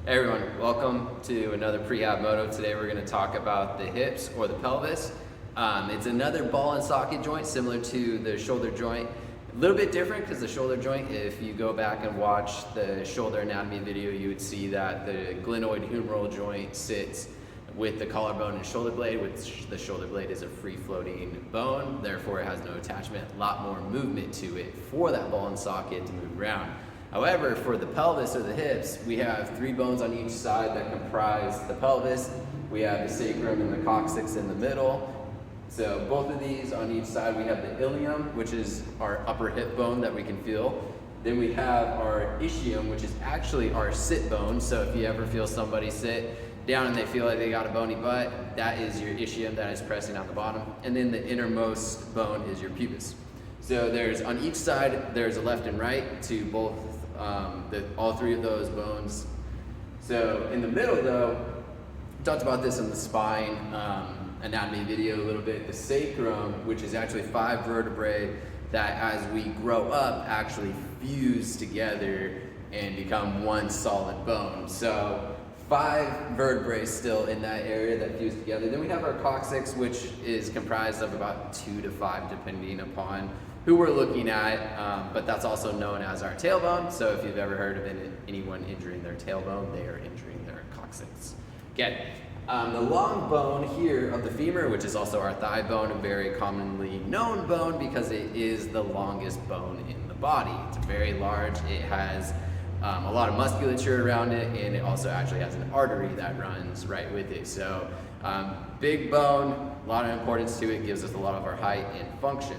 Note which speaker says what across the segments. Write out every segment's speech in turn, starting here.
Speaker 1: Hey everyone, welcome to another prehab moto. Today we're going to talk about the hips or the pelvis. It's another ball and socket joint similar to the shoulder joint. A little bit different because the shoulder joint, if you go back and watch the shoulder anatomy video, you would see that the glenoid humeral joint sits with the collarbone and shoulder blade, which the shoulder blade is a free floating bone, therefore it has no attachment, a lot more movement to it for that ball and socket to move around. However, for the pelvis or the hips, we have three bones on each side that comprise the pelvis. We have the sacrum and the coccyx in the middle. So both of these on each side, we have the ilium, which is our upper hip bone that we can feel. Then we have our ischium, which is actually our sit bone. So if you ever feel somebody sit down and they feel like they got a bony butt, that is your ischium that is pressing on the bottom. And then the innermost bone is your pubis. So there's on each side, there's a left and right to both all three of those bones. So in the middle though, talked about this in the spine anatomy video a little bit, the sacrum, which is actually 5 vertebrae that as we grow up actually fuse together and become one solid bone. So 5 vertebrae still in that area that fuse together. Then we have our coccyx, which is comprised of about 2 to 5 depending upon who we're looking at, but that's also known as our tailbone. So if you've ever heard of anyone injuring their tailbone, they are injuring their coccyx. Okay, the long bone here of the femur, which is also our thigh bone, a very commonly known bone because it is the longest bone in the body. It's very large, it has a lot of musculature around it, and it also actually has an artery that runs right with it. So big bone, a lot of importance to it, gives us a lot of our height and function.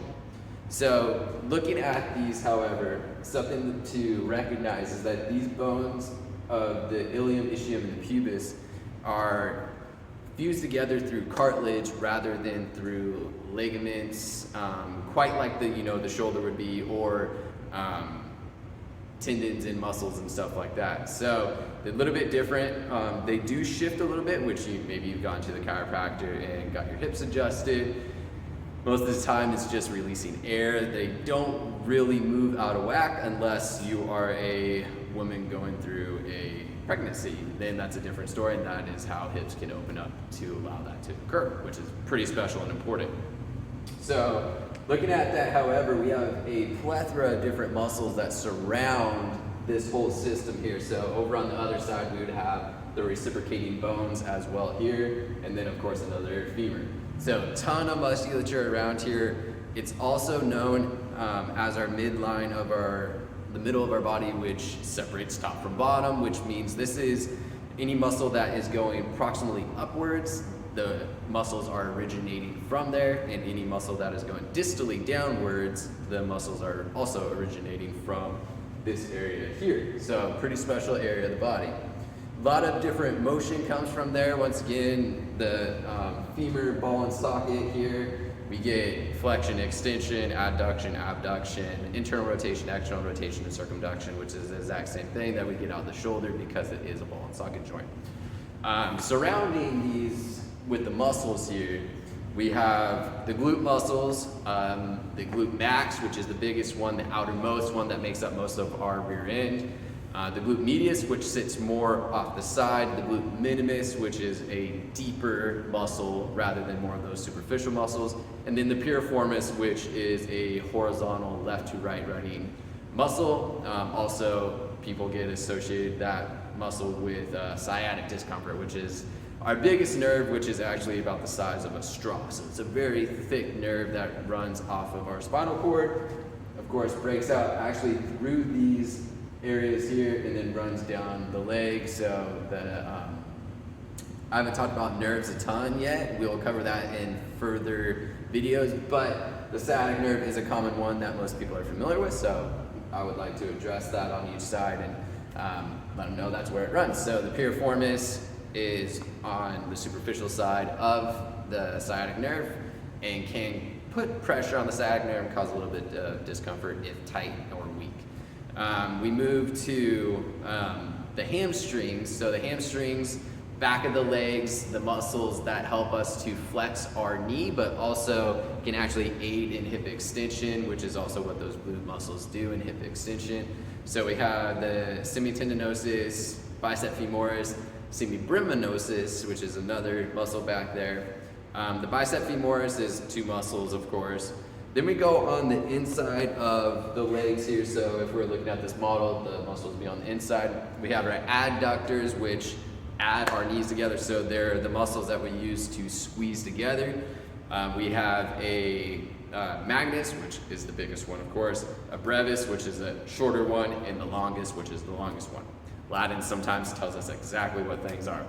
Speaker 1: So looking at these, however, something to recognize is that these bones of the ilium, ischium, and the pubis are fused together through cartilage rather than through ligaments, quite like the shoulder would be, or tendons and muscles and stuff like that. So they're a little bit different. They do shift a little bit, which maybe you've gone to the chiropractor and got your hips adjusted. Most of the time it's just releasing air. They don't really move out of whack unless you are a woman going through a pregnancy. Then that's a different story, and that is how hips can open up to allow that to occur, which is pretty special and important. So looking at that, however, we have a plethora of different muscles that surround this whole system here. So over on the other side, we would have the reciprocating bones as well here, and then of course another femur. So a ton of musculature around here. It's also known as our midline of the middle of our body, which separates top from bottom, which means this is any muscle that is going proximally upwards. The muscles are originating from there, and any muscle that is going distally downwards, the muscles are also originating from this area here. So pretty special area of the body. A lot of different motion comes from there. Once again, the femur, ball and socket here, we get flexion, extension, adduction, abduction, internal rotation, external rotation, and circumduction, which is the exact same thing that we get out the shoulder because it is a ball and socket joint. Surrounding these with the muscles here, we have the glute muscles, the glute max, which is the biggest one, the outermost one that makes up most of our rear end. The glute medius, which sits more off the side, the glute minimus, which is a deeper muscle rather than more of those superficial muscles, and then the piriformis, which is a horizontal left to right running muscle. Also, people get associated that muscle with sciatic discomfort, which is our biggest nerve, which is actually about the size of a straw. So it's a very thick nerve that runs off of our spinal cord. Of course, breaks out actually through these areas here and then runs down the leg. So I haven't talked about nerves a ton yet. We'll cover that in further videos, but the sciatic nerve is a common one that most people are familiar with, so I would like to address that on each side and let them know that's where it runs. So the piriformis is on the superficial side of the sciatic nerve and can put pressure on the sciatic nerve and cause a little bit of discomfort if tight or weak. We move to the hamstrings. So the hamstrings, back of the legs, the muscles that help us to flex our knee, but also can actually aid in hip extension, which is also what those glute muscles do in hip extension. So we have the semitendinosus, bicep femoris, semibriminosus, which is another muscle back there. The bicep femoris is two muscles, of course. Then we go on the inside of the legs here. So if we're looking at this model, the muscles be on the inside. We have our adductors, which add our knees together. So they're the muscles that we use to squeeze together. We have a magnus, which is the biggest one, of course, a brevis, which is a shorter one, and the longest, which is the longest one. Latin sometimes tells us exactly what things are.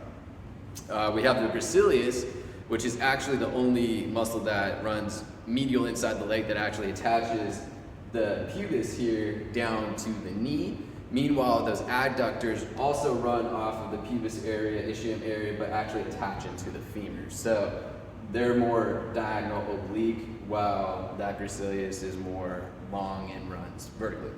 Speaker 1: We have the gracilis, which is actually the only muscle that runs medial inside the leg that actually attaches the pubis here down to the knee. Meanwhile, those adductors also run off of the pubis area, ischium area, but actually attach into the femur. So they're more diagonal oblique, while that gracilis is more long and runs vertically.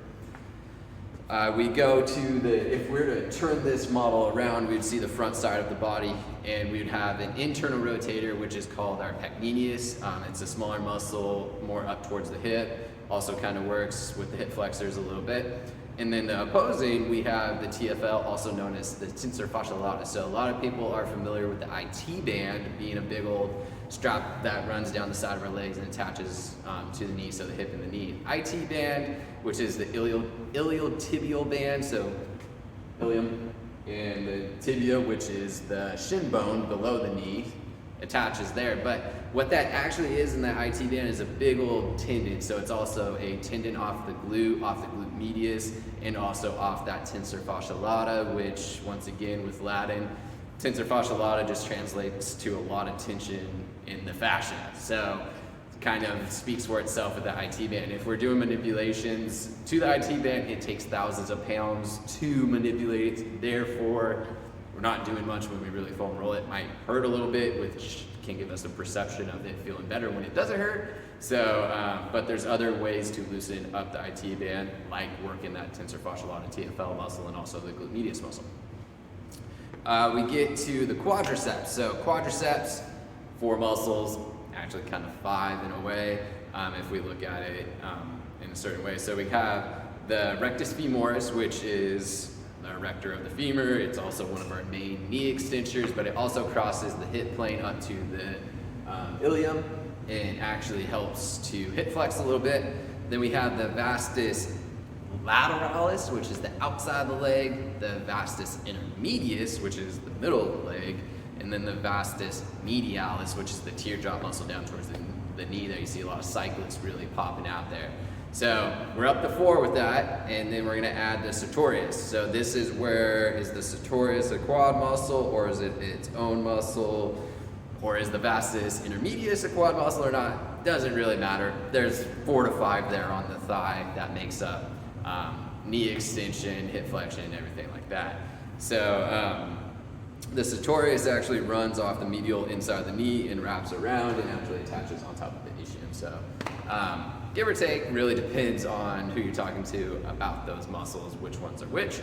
Speaker 1: We go to if we were to turn this model around, we'd see the front side of the body, and we'd have an internal rotator, which is called our pectineus. It's a smaller muscle, more up towards the hip, also kind of works with the hip flexors a little bit. And then the opposing, we have the TFL, also known as the tensor fascia lata. So a lot of people are familiar with the IT band being a big old strap that runs down the side of our legs and attaches to the knee, so the hip and the knee. IT band, which is the iliotibial band, so ilium, and the tibia, which is the shin bone below the knee, attaches there. But what that actually is in that IT band is a big old tendon. So it's also a tendon off the glute medius, and also off that tensor fascia lata, which once again with Latin, tensor fascia lata just translates to a lot of tension in the fascia. So it kind of speaks for itself with the IT band. If we're doing manipulations to the IT band, it takes thousands of pounds to manipulate. Therefore, we're not doing much when we really foam roll. It might hurt a little bit, which can give us a perception of it feeling better when it doesn't hurt. So, but there's other ways to loosen up the IT band, like working that tensor fascia lata TFL muscle and also the glute medius muscle. We get to the quadriceps. So quadriceps, 4 muscles, actually kind of 5 in a way, if we look at it in a certain way. So we have the rectus femoris, which is the erector of the femur. It's also one of our main knee extensors, but it also crosses the hip plane up to the ilium and actually helps to hip flex a little bit. Then we have the vastus lateralis, which is the outside of the leg, the vastus intermedius, which is the middle of the leg, and then the vastus medialis, which is the teardrop muscle down towards the knee there. You see a lot of cyclists really popping out there. So we're up to 4 with that, and then we're gonna add the sartorius. So this is where, is the sartorius a quad muscle, or is it its own muscle, or is the vastus intermedius a quad muscle or not? Doesn't really matter. There's 4 to 5 there on the thigh that makes up knee extension, hip flexion, and everything like that. So the sartorius actually runs off the medial inside of the knee and wraps around and actually attaches on top of the ischium. So give or take, really depends on who you're talking to about those muscles, which ones are which.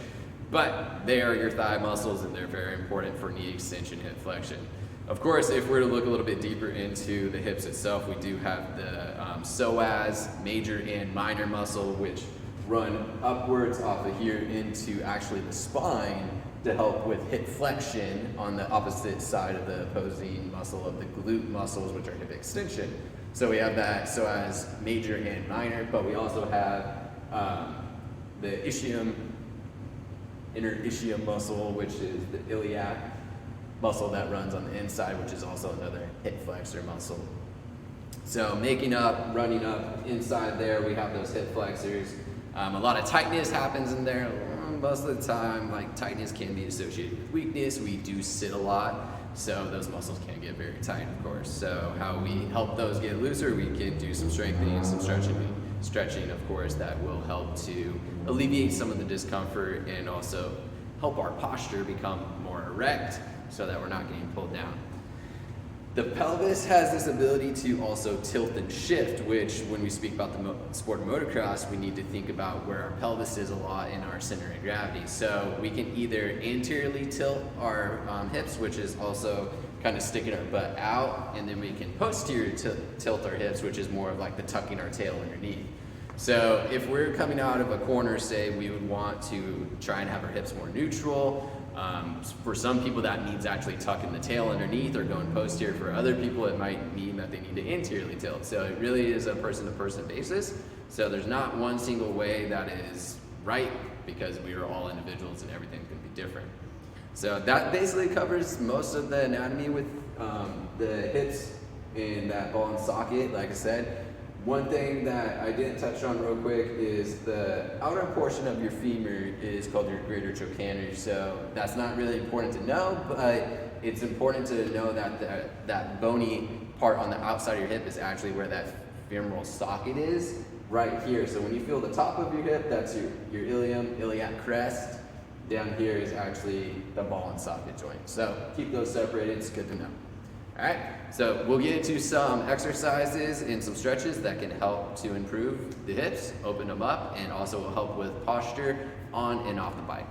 Speaker 1: But they are your thigh muscles, and they're very important for knee extension, hip flexion. Of course, if we're to look a little bit deeper into the hips itself, we do have the psoas, major and minor muscle, which run upwards off of here into actually the spine to help with hip flexion on the opposite side of the opposing muscle of the glute muscles, which are hip extension. So we have that psoas major and minor, but we also have the ischium, inner ischium muscle, which is the iliac muscle that runs on the inside, which is also another hip flexor muscle. So making up, running up inside there, we have those hip flexors. A lot of tightness happens in there. Most of the time, like, tightness can be associated with weakness. We do sit a lot, so those muscles can get very tight, of course. So how we help those get looser, we can do some strengthening, some stretching, of course, that will help to alleviate some of the discomfort and also help our posture become more erect so that we're not getting pulled down. The pelvis has this ability to also tilt and shift, which when we speak about the sport of motocross, we need to think about where our pelvis is a lot in our center of gravity. So we can either anteriorly tilt our hips, which is also kind of sticking our butt out, and then we can posterior tilt our hips, which is more of like the tucking our tail underneath. So if we're coming out of a corner, say, we would want to try and have our hips more neutral. For some people that means actually tucking the tail underneath or going posterior. For other people it might mean that they need to interiorly tilt. So it really is a person-to-person basis. So there's not one single way that is right, because we are all individuals and everything can be different. So that basically covers most of the anatomy with the hips and that ball and socket. Like I said, one thing that I didn't touch on real quick is the outer portion of your femur is called your greater trochanter. So that's not really important to know, but it's important to know that that bony part on the outside of your hip is actually where that femoral socket is, right here. So when you feel the top of your hip, that's your ilium, iliac crest. Down here is actually the ball and socket joint. So keep those separated, it's good to know. All right, so we'll get into some exercises and some stretches that can help to improve the hips, open them up, and also will help with posture on and off the bike.